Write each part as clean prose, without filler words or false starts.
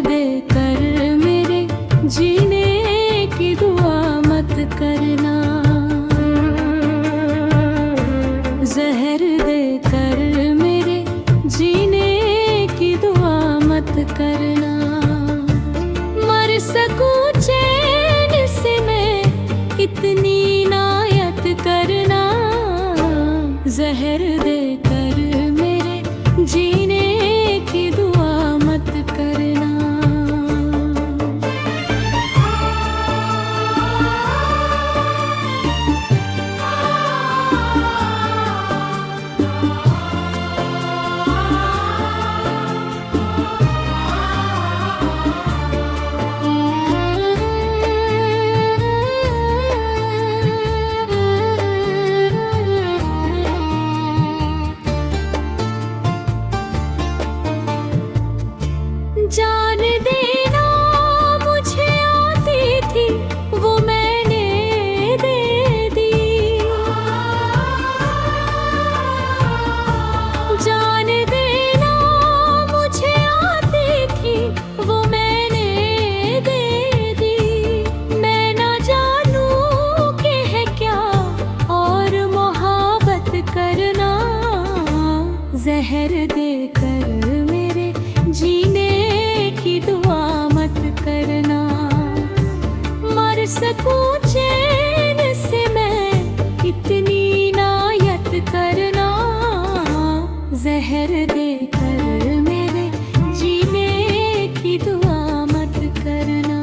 दे कर मेरे जीने की दुआ मत करना। जहर दे कर मेरे जीने की दुआ मत करना। मर सकूं चैन से मैं इतनी इनायत करना। जहर दे कर मेरे जीने की दुआ मत करना। जान देना मुझे आती थी वो मैंने दे दी। जान देना मुझे आती थी वो मैंने दे दी। मैं ना जानूं कि है क्या और मोहब्बत करना। जहर दे कर मेरे जीने की दुआ मत करना। मर सकूं चैन से मैं इतनी इनायत करना। जहर दे कर मेरे जीने की दुआ मत करना।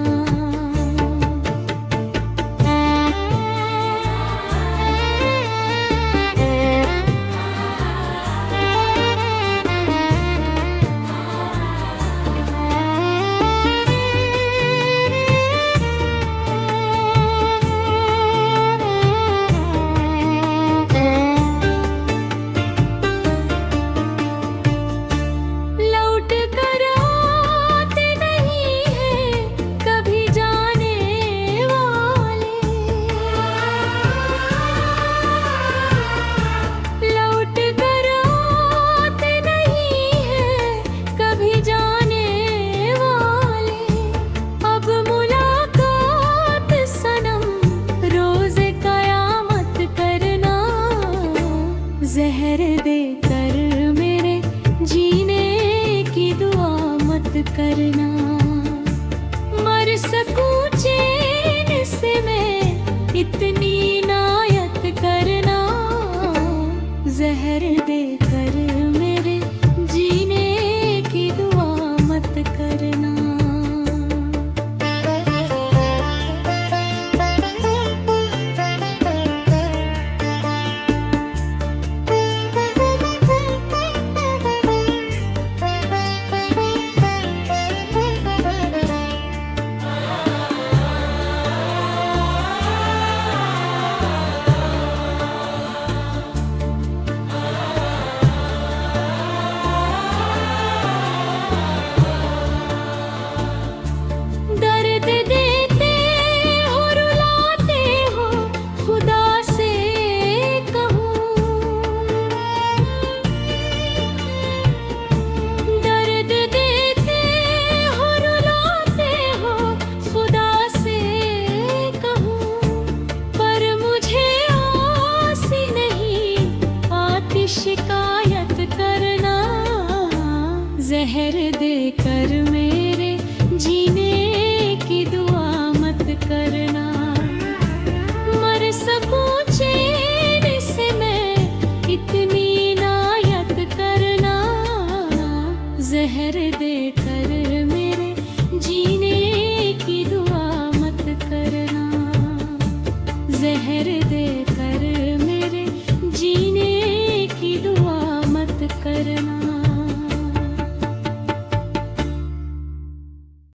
जहर दे कर मेरे जीने की दुआ मत करना। मर सकूं चैन से मैं इतनी इनायत करना। जहर दे कर मेरे जीने की दुआ मत करना। शिकायत करना। जहर दे कर मैं